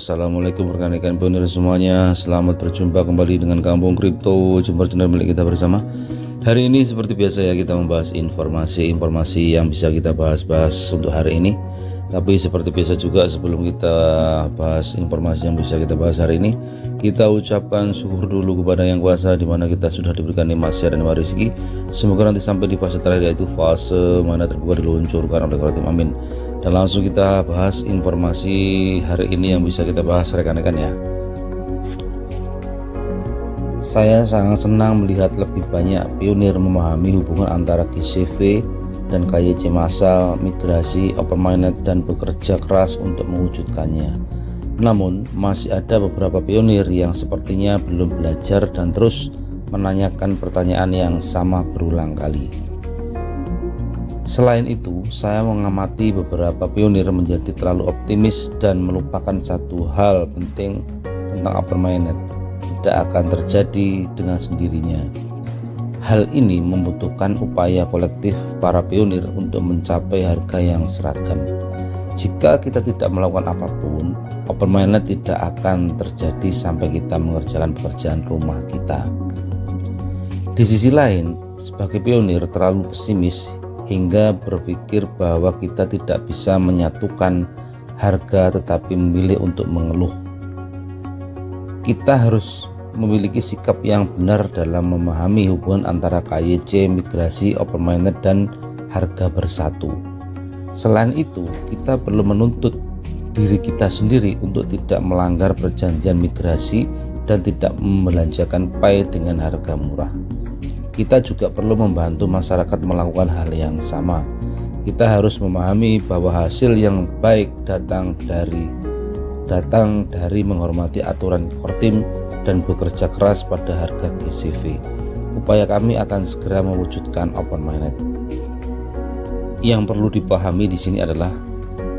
Assalamualaikum rekan-rekan pionir semuanya. Selamat berjumpa kembali dengan Kampung Kripto Jember channel milik kita bersama. Hari ini seperti biasa ya, kita membahas informasi yang bisa kita bahas untuk hari ini. Tapi seperti biasa juga, sebelum kita bahas informasi yang bisa kita bahas hari ini, kita ucapkan syukur dulu kepada Yang Kuasa, di mana kita sudah diberikan nikmat sehat dan rezeki. Semoga nanti sampai di fase terakhir, yaitu fase mana terbuka diluncurkan oleh Khotim. Amin. Dan langsung kita bahas informasi hari ini yang bisa kita bahas rekan-rekan ya. Saya sangat senang melihat lebih banyak pionir memahami hubungan antara GCV dan KYC massal, migrasi, open mainnet, dan bekerja keras untuk mewujudkannya. Namun masih ada beberapa pionir yang sepertinya belum belajar dan terus menanyakan pertanyaan yang sama berulang kali. Selain itu, saya mengamati beberapa pionir menjadi terlalu optimis dan melupakan satu hal penting tentang open mainnet. Tidak akan terjadi dengan sendirinya. Hal ini membutuhkan upaya kolektif para pionir untuk mencapai harga yang seragam. Jika kita tidak melakukan apapun, open mainnet tidak akan terjadi sampai kita mengerjakan pekerjaan rumah kita. Di sisi lain, sebagai pionir terlalu pesimis hingga berpikir bahwa kita tidak bisa menyatukan harga tetapi memilih untuk mengeluh. Kita harus memiliki sikap yang benar dalam memahami hubungan antara KYC, migrasi, open mainnet, dan harga bersatu. Selain itu, kita perlu menuntut diri kita sendiri untuk tidak melanggar perjanjian migrasi dan tidak membelanjakan PAI dengan harga murah. Kita juga perlu membantu masyarakat melakukan hal yang sama. Kita harus memahami bahwa hasil yang baik datang dari menghormati aturan Khotim dan bekerja keras pada harga GCV. Upaya kami akan segera mewujudkan open mainnet. Yang perlu dipahami di sini adalah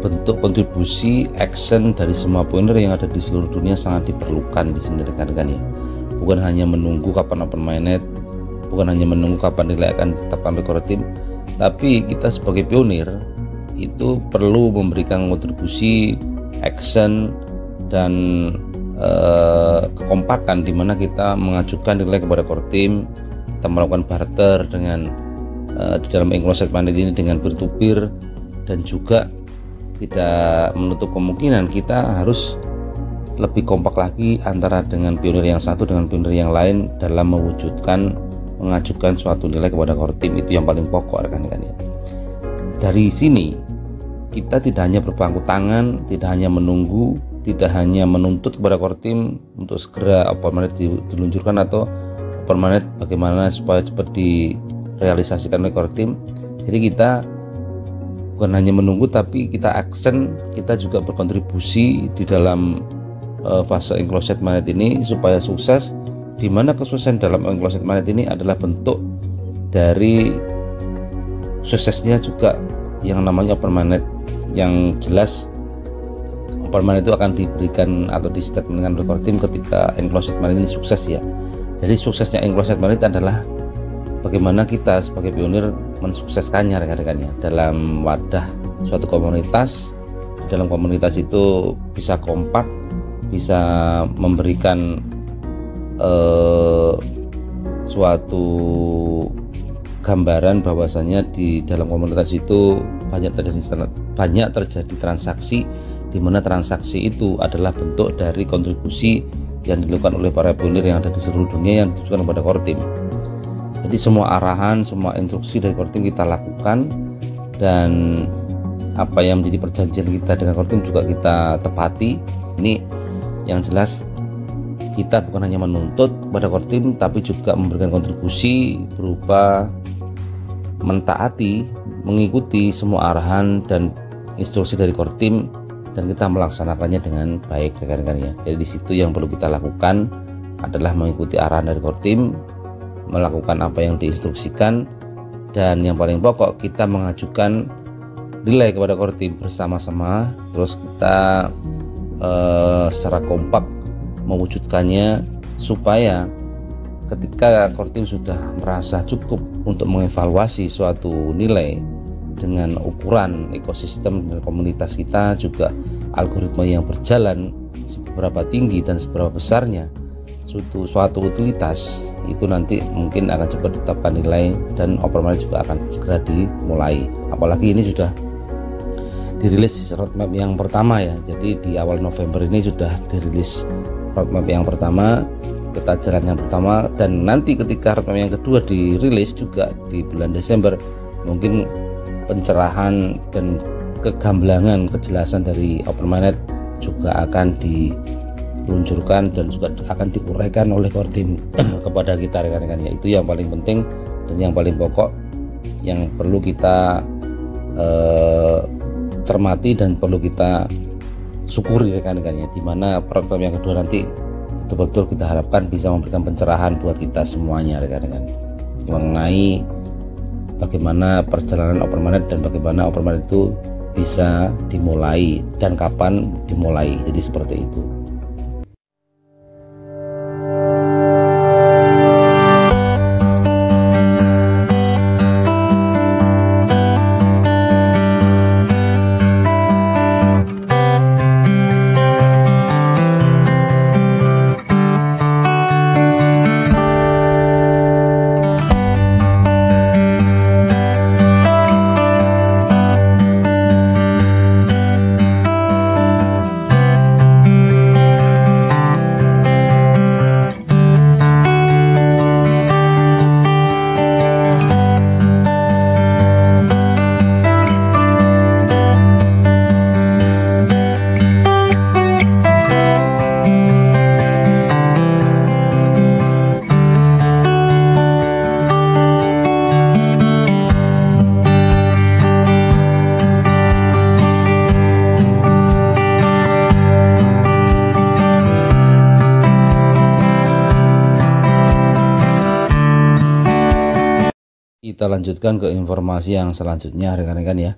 bentuk kontribusi action dari semua pionir yang ada di seluruh dunia sangat diperlukan di sini rekan-rekan ya. Bukan hanya menunggu kapan open mainnet, bukan hanya menunggu kapan nilai akan ditetapkan oleh Khotim, tapi kita sebagai pionir itu perlu memberikan kontribusi action dan kekompakan, di mana kita mengajukan nilai kepada Khotim, kita melakukan barter dengan di dalam enclosed mainnet ini dengan peer to peer, dan juga tidak menutup kemungkinan kita harus lebih kompak lagi antara dengan pionir yang satu dengan pionir yang lain dalam mengajukan suatu nilai kepada Khotim. Itu yang paling pokok rekan-rekan ya. Dari sini kita tidak hanya berpangku tangan, tidak hanya menunggu, tidak hanya menuntut kepada Khotim untuk segera open mainnet diluncurkan atau open mainnet bagaimana supaya cepat direalisasikan oleh Khotim. Jadi kita bukan hanya menunggu, tapi kita action, kita juga berkontribusi di dalam fase enclosed mainnet ini supaya sukses, di mana kesuksesan dalam enclosed mainnet ini adalah bentuk dari suksesnya juga yang namanya open mainnet. Yang jelas open mainnet itu akan diberikan atau distatementkan oleh Khotim ketika enclosed mainnet ini sukses ya. Jadi suksesnya enclosed mainnet adalah bagaimana kita sebagai pionir mensukseskannya rekan-rekan ya, dalam wadah suatu komunitas. Di dalam komunitas itu bisa kompak, bisa memberikan suatu gambaran bahwasanya di dalam komunitas itu banyak terjadi transaksi, di mana transaksi itu adalah bentuk dari kontribusi yang dilakukan oleh para pionir yang ada di seluruh dunia yang ditujukan kepada Khotim. Jadi semua arahan, semua instruksi dari Khotim kita lakukan, dan apa yang menjadi perjanjian kita dengan Khotim juga kita tepati. Ini yang jelas, kita bukan hanya menuntut kepada Khotim, tapi juga memberikan kontribusi berupa mentaati, mengikuti semua arahan dan instruksi dari Khotim, dan kita melaksanakannya dengan baik rekan-rekan ya. Jadi di situ yang perlu kita lakukan adalah mengikuti arahan dari Khotim, melakukan apa yang diinstruksikan, dan yang paling pokok kita mengajukan nilai kepada Khotim bersama-sama, terus kita secara kompak mewujudkannya supaya ketika Khotim sudah merasa cukup untuk mengevaluasi suatu nilai dengan ukuran ekosistem dan komunitas kita, juga algoritma yang berjalan seberapa tinggi dan seberapa besarnya suatu utilitas, itu nanti mungkin akan cepat ditetapkan nilai dan open minded juga akan segera dimulai. Apalagi ini sudah dirilis roadmap yang pertama ya, jadi di awal November ini sudah dirilis roadmap yang pertama, peta jalan yang pertama, dan nanti ketika roadmap yang kedua dirilis juga di bulan Desember, mungkin pencerahan dan kegamblangan kejelasan dari open minded juga akan diluncurkan dan juga akan diuraikan oleh core team kepada kita rekan-rekan ya. Itu yang paling penting dan yang paling pokok yang perlu kita cermati dan perlu kita syukuri rekan-rekan ya, dimana program yang kedua nanti betul-betul kita harapkan bisa memberikan pencerahan buat kita semuanya rekan-rekan mengenai bagaimana perjalanan open minded dan bagaimana open minded itu bisa dimulai dan kapan dimulai. Jadi seperti itu. Kita lanjutkan ke informasi yang selanjutnya rekan-rekan ya.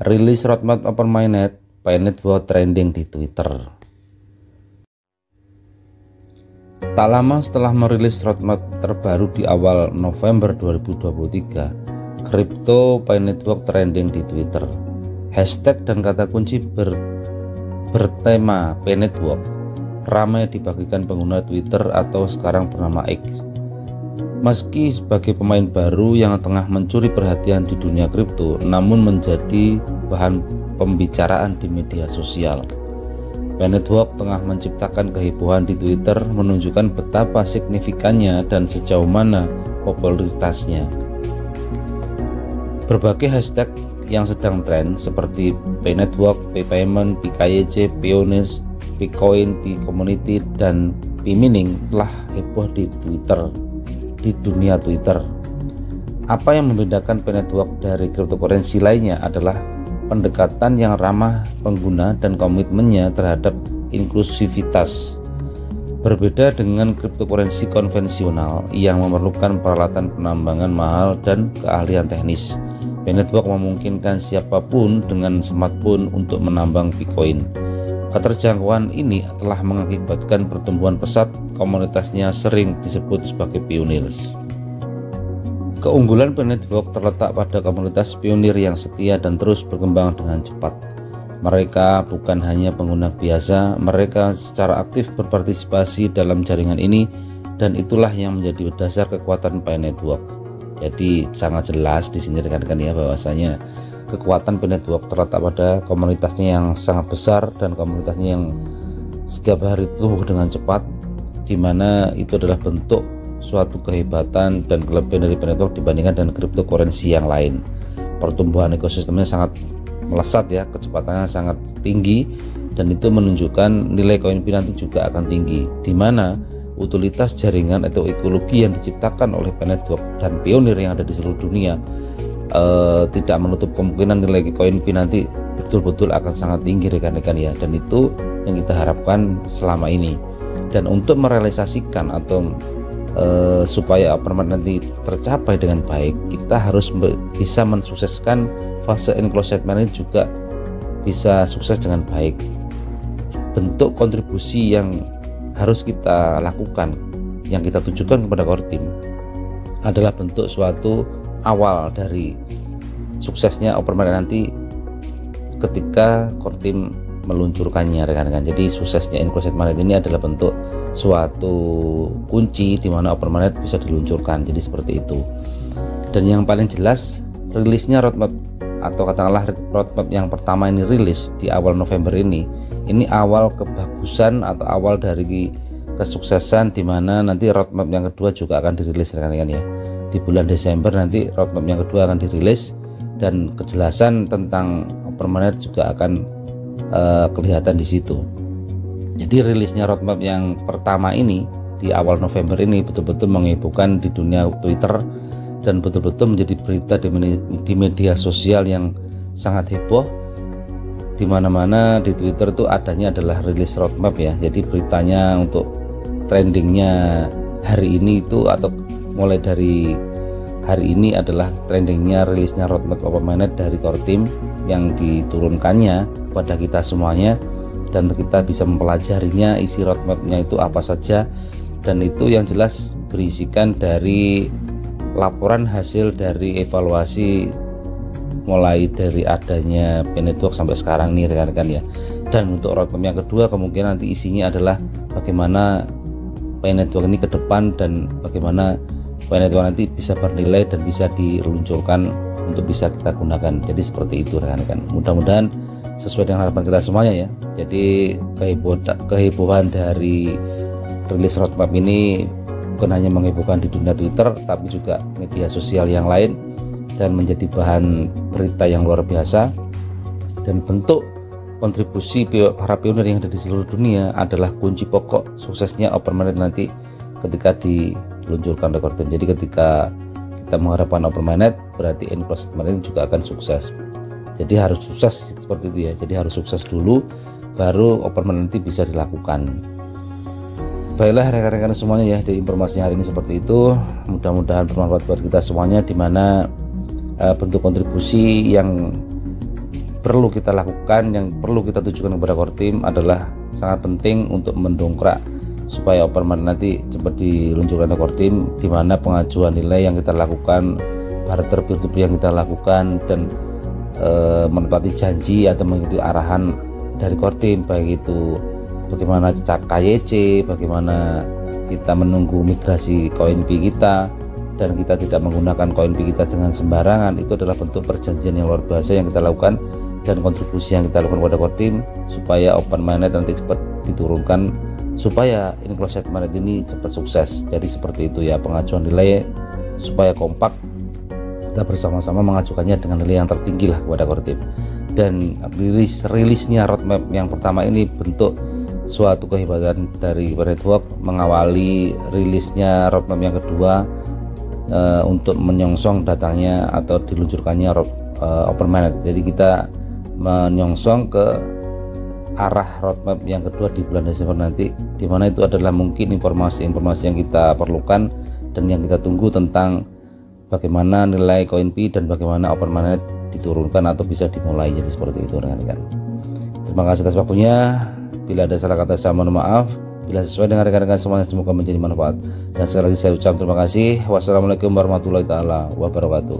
Rilis roadmap open minded PayNet buat trending di Twitter. Tak lama setelah merilis roadmap terbaru di awal November 2023, Crypto PayNetwork trending di Twitter. Hashtag dan kata kunci bertema PayNetwork ramai dibagikan pengguna Twitter atau sekarang bernama X. Meski sebagai pemain baru yang tengah mencuri perhatian di dunia kripto, namun menjadi bahan pembicaraan di media sosial. PayNetwork tengah menciptakan kehebohan di Twitter, menunjukkan betapa signifikannya dan sejauh mana popularitasnya. Berbagai hashtag yang sedang tren seperti PayNetwork, PayPayment, PKYC, Pioneers, Bitcoin, P-Community, dan P-Mining telah heboh di dunia Twitter. Apa yang membedakan PayNetwork dari cryptocurrency lainnya adalah pendekatan yang ramah pengguna dan komitmennya terhadap inklusivitas. Berbeda dengan cryptocurrency konvensional yang memerlukan peralatan penambangan mahal dan keahlian teknis, PayNetwork memungkinkan siapapun dengan smartphone untuk menambang Bitcoin. Keterjangkauan ini telah mengakibatkan pertumbuhan pesat, komunitasnya sering disebut sebagai pioneers. Keunggulan PayNetwork terletak pada komunitas pionir yang setia dan terus berkembang dengan cepat. Mereka bukan hanya pengguna biasa, mereka secara aktif berpartisipasi dalam jaringan ini, dan itulah yang menjadi dasar kekuatan PayNetwork. Jadi sangat jelas di sini rekan-rekan ya, bahwasanya kekuatan PayNetwork terletak pada komunitasnya yang sangat besar dan komunitasnya yang setiap hari tumbuh dengan cepat, di mana itu adalah bentuk suatu kehebatan dan kelebihan dari PayNetwork dibandingkan dengan cryptocurrency yang lain. Pertumbuhan ekosistemnya sangat melesat ya, kecepatannya sangat tinggi, dan itu menunjukkan nilai koin P nanti juga akan tinggi, di mana utilitas jaringan atau ekologi yang diciptakan oleh PayNetwork dan pionir yang ada di seluruh dunia tidak menutup kemungkinan nilai koin P nanti betul-betul akan sangat tinggi rekan-rekan ya, dan itu yang kita harapkan selama ini. Dan untuk merealisasikan atau supaya permainan nanti tercapai dengan baik, kita harus bisa mensukseskan fase enclosed ini juga bisa sukses dengan baik. Bentuk kontribusi yang harus kita lakukan, yang kita tujukan kepada core team, adalah bentuk suatu awal dari suksesnya open minded nanti ketika core team meluncurkannya rekan-rekan. Jadi suksesnya Inclosed Magnet ini adalah bentuk suatu kunci di mana Open Magnet bisa diluncurkan. Jadi seperti itu. Dan yang paling jelas rilisnya roadmap atau katakanlah roadmap yang pertama ini rilis di awal November ini awal kebagusan atau awal dari kesuksesan, di mana nanti roadmap yang kedua juga akan dirilis rekan-rekan ya. Di bulan Desember nanti roadmap yang kedua akan dirilis dan kejelasan tentang Open Magnet juga akan kelihatan di situ. Jadi rilisnya roadmap yang pertama ini di awal November ini betul-betul menghebohkan di dunia Twitter dan betul-betul menjadi berita di media sosial yang sangat heboh. Di mana-mana di Twitter itu adanya adalah rilis roadmap ya. Jadi beritanya untuk trendingnya hari ini itu atau mulai dari hari ini adalah trendingnya rilisnya roadmap Open Magnet dari core team yang diturunkannya kepada kita semuanya, dan kita bisa mempelajarinya isi roadmapnya itu apa saja, dan itu yang jelas berisikan dari laporan hasil dari evaluasi mulai dari adanya P-Network sampai sekarang nih rekan-rekan ya. Dan untuk roadmap yang kedua kemungkinan nanti isinya adalah bagaimana P-Network ini ke depan dan bagaimana P-Network nanti bisa bernilai dan bisa diluncurkan untuk bisa kita gunakan. Jadi seperti itu rekan-rekan. Mudah-mudahan sesuai dengan harapan kita semuanya ya. Jadi kehebohan dari rilis roadmap ini bukan hanya menghebohkan di dunia Twitter, tapi juga media sosial yang lain, dan menjadi bahan berita yang luar biasa. Dan bentuk kontribusi para pionir yang ada di seluruh dunia adalah kunci pokok suksesnya Open Magnet nanti ketika diluncurkan oleh core team. Jadi ketika kita mengharapkan Open Magnet, berarti Inclosed Magnet juga akan sukses. Jadi harus sukses seperti itu ya. Jadi harus sukses dulu, baru Open Magnet nanti bisa dilakukan. Baiklah rekan-rekan semuanya ya, di informasi hari ini seperti itu. Mudah-mudahan bermanfaat buat kita semuanya, dimana bentuk kontribusi yang perlu kita lakukan, yang perlu kita tujukan kepada core team adalah sangat penting untuk mendongkrak supaya Open Magnet nanti cepat diluncurkan oleh core team, dimana pengajuan nilai yang kita lakukan, barter peer-to-peer yang kita lakukan, dan menepati janji atau mengikuti arahan dari core team, baik itu bagaimana KYC, bagaimana kita menunggu migrasi CoinP kita, dan kita tidak menggunakan CoinP kita dengan sembarangan. Itu adalah bentuk perjanjian yang luar biasa yang kita lakukan dan kontribusi yang kita lakukan pada core team supaya Open Magnet nanti cepat diturunkan, supaya Inclosed Magnet ini cepat sukses. Jadi seperti itu ya, pengajuan nilai supaya kompak, kita bersama-sama mengajukannya dengan nilai yang tertinggi lah kepada core team. Dan rilisnya roadmap yang pertama ini bentuk suatu kehebatan dari P-Network mengawali rilisnya roadmap yang kedua untuk menyongsong datangnya atau diluncurkannya Open Magnet. Jadi kita menyongsong ke arah roadmap yang kedua di bulan Desember nanti, dimana itu adalah mungkin informasi-informasi yang kita perlukan dan yang kita tunggu tentang bagaimana nilai CoinP dan bagaimana Open Magnet diturunkan atau bisa dimulai. Jadi seperti itu rekan-rekan. Terima kasih atas waktunya. Bila ada salah kata saya mohon maaf. Bila sesuai dengan rekan-rekan semuanya semoga menjadi manfaat. Dan sekali lagi saya ucap terima kasih. Wassalamualaikum warahmatullahi wabarakatuh.